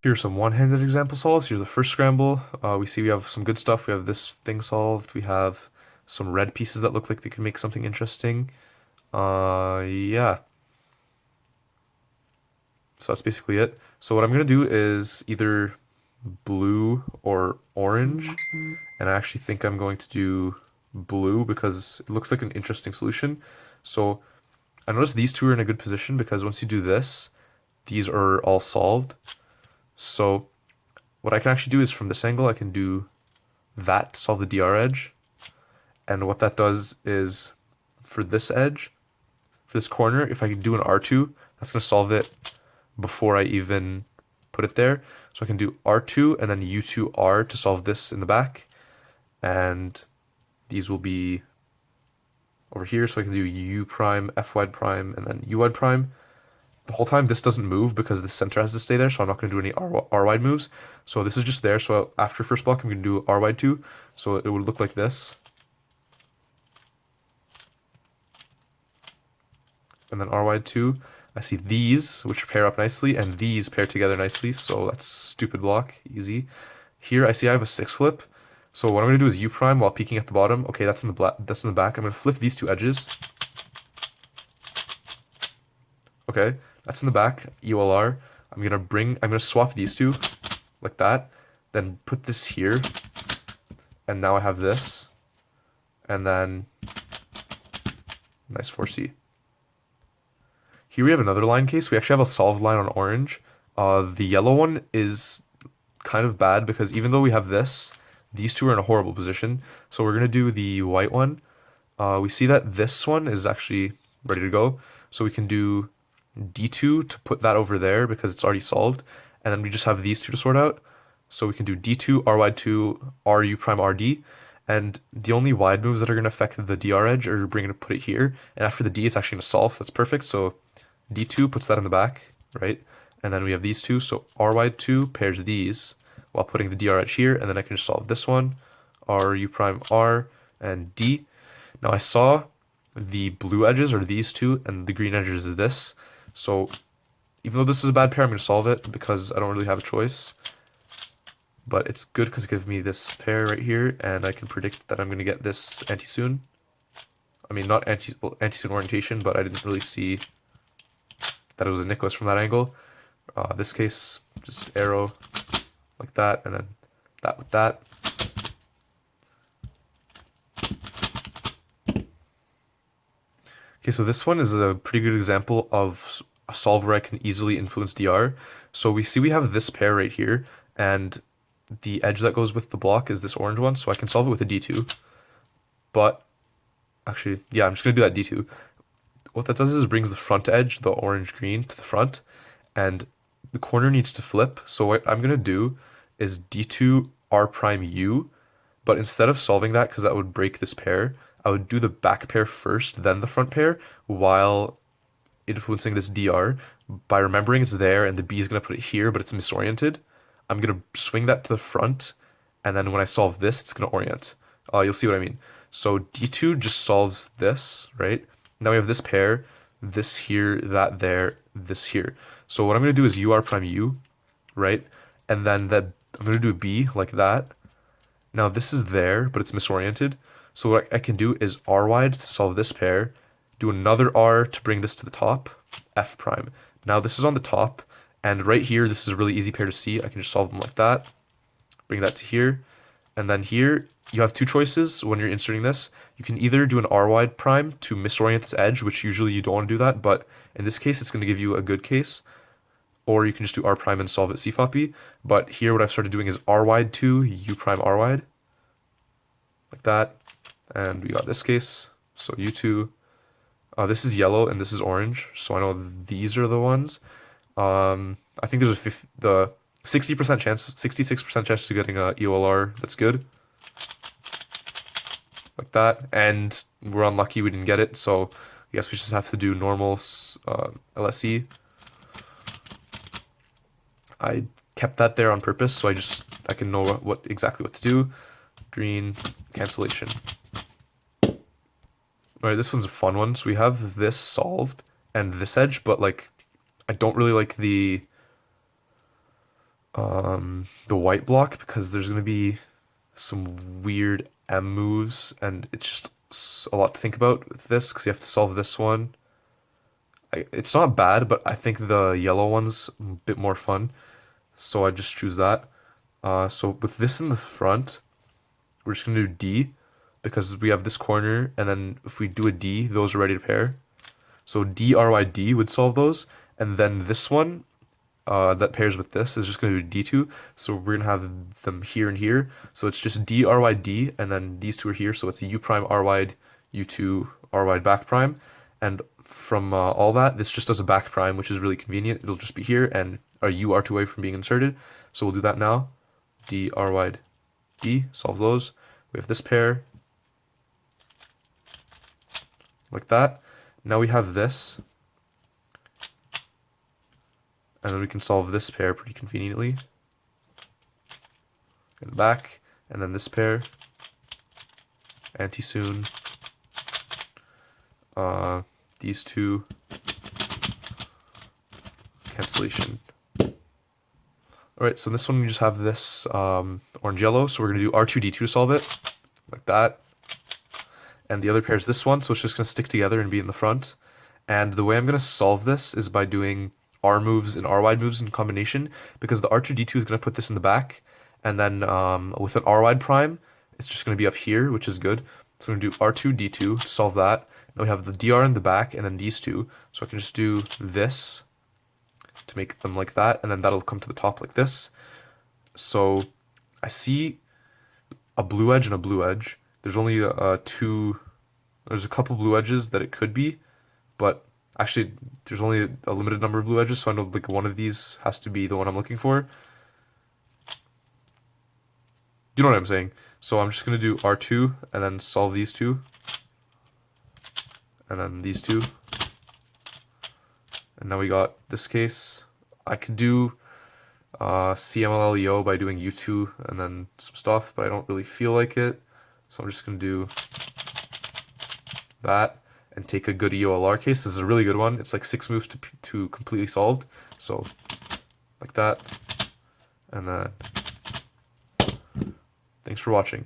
Here's some one-handed example solves. Here's the first scramble. We see we have some good stuff. We have this thing solved. We have some red pieces that look like they could make something interesting. Yeah. So that's basically it. So what I'm gonna do is either blue or orange, and I actually think I'm going to do blue because it looks like an interesting solution. So I notice these two are in a good position because once you do this, these are all solved. So what I can actually do is from this angle, I can do that to solve the DR edge. And what that does is for this edge, for this corner, if I can do an R2, that's going to solve it before I even put it there. So I can do R2 and then U2R to solve this in the back. And these will be over here. So I can do U prime, F wide prime, and then U wide prime. The whole time this doesn't move because the center has to stay there, so I'm not going to do any R wide moves. So this is just there. So after first block, I'm going to do R wide 2. So it would look like this. And then R wide 2. I see these, which pair up nicely, and these pair together nicely. So that's stupid block, easy. Here I see I have a 6 flip. So what I'm going to do is U prime while peeking at the bottom. Okay, that's in the back. I'm going to flip these two edges. Okay, that's in the back, ULR. I'm gonna swap these two like that, then put this here, and now I have this, and then nice 4C. Here we have another line case. We actually have a solved line on orange. The yellow one is kind of bad because even though we have this, these two are in a horrible position. So we're gonna do the white one. We see that this one is actually ready to go. So we can do D2 to put that over there because it's already solved. And then we just have these two to sort out. So we can do D2, RY2, RU prime RD. And the only wide moves that are going to affect the DR edge are we're going to put it here. And after the D, it's actually going to solve. So that's perfect. So D2 puts that in the back, right? And then we have these two. So RY2 pairs these while putting the DR edge here. And then I can just solve this one. RU prime R and D. Now I saw the blue edges are these two and the green edges is this. So even though this is a bad pair, I'm going to solve it because I don't really have a choice. But it's good because it gives me this pair right here, and I can predict that I'm going to get this anti-soon. I mean, not anti-soon orientation, but I didn't really see that it was a Nicholas from that angle. This case, just arrow like that, and then that with that. Okay, so this one is a pretty good example of a solve where I can easily influence DR. So we see we have this pair right here, and the edge that goes with the block is this orange one, so I can solve it with a D2. But actually, yeah, I'm just gonna do that D2. What that does is brings the front edge, the orange green, to the front, and the corner needs to flip. So what I'm gonna do is D2 R prime U, but instead of solving that, because that would break this pair, I would do the back pair first, then the front pair, while influencing this DR by remembering it's there and the B is gonna put it here, but it's misoriented. I'm gonna swing that to the front, and then when I solve this, it's gonna orient. You'll see what I mean. So D2 just solves this, right? Now we have this pair, this here, that there, this here. So what I'm gonna do is UR prime U, right? And then that I'm gonna do a B like that. Now this is there, but it's misoriented. So what I can do is R wide to solve this pair, do another R to bring this to the top, F prime. Now this is on the top, and right here, this is a really easy pair to see. I can just solve them like that, bring that to here, and then here, you have two choices when you're inserting this. You can either do an R wide prime to misorient this edge, which usually you don't want to do that, but in this case, it's going to give you a good case. Or you can just do R prime and solve it C floppy. But here, what I've started doing is R wide 2, U prime R wide, like that. And we got this case, so U2. This is yellow and this is orange, so I know these are the ones. I think there's the 60% chance, 66% chance of getting a EOLR. That's good. Like that, and we're unlucky we didn't get it, so I guess we just have to do normal LSE. I kept that there on purpose, so I can know exactly what to do. Green cancellation. Alright, this one's a fun one. So we have this solved and this edge, but like I don't really like the white block because there's gonna be some weird M moves, and it's just a lot to think about with this because you have to solve this one. It's not bad, but I think the yellow one's a bit more fun, so I just choose that. So with this in the front, we're just gonna do D because we have this corner, and then if we do a D, those are ready to pair. So D R Y D would solve those, and then this one that pairs with this is just going to do D2. So we're going to have them here and here. So it's just D R Y D, and then these two are here. So it's U prime R wide, U2 R wide back prime. And from all that, this just does a back prime, which is really convenient. It'll just be here and a U R2 away from being inserted. So we'll do that now. D R wide D, solve those. We have this pair like that. Now we have this. And then we can solve this pair pretty conveniently. And back, and then this pair. Anti-soon. These two. Cancellation. Alright, so this one we just have this orange yellow, so we're going to do R2D2 to solve it. Like that. And the other pair is this one, so it's just going to stick together and be in the front. And the way I'm going to solve this is by doing R moves and R wide moves in combination, because the R2D2 is going to put this in the back, and then with an R wide prime, it's just going to be up here, which is good. So I'm going to do R2D2, solve that. Now we have the DR in the back, and then these two. So I can just do this to make them like that, and then that'll come to the top like this. So I see a blue edge and a blue edge. There's only there's a couple blue edges that it could be, but actually, there's only a limited number of blue edges, so I know like one of these has to be the one I'm looking for. You know what I'm saying? So I'm just gonna do R2 and then solve these two. And then these two. And now we got this case. I could do CMLLEO by doing U2 and then some stuff, but I don't really feel like it. So I'm just gonna do that and take a good EOLR case. This is a really good one. It's like 6 moves to completely solved. So like that. And then thanks for watching.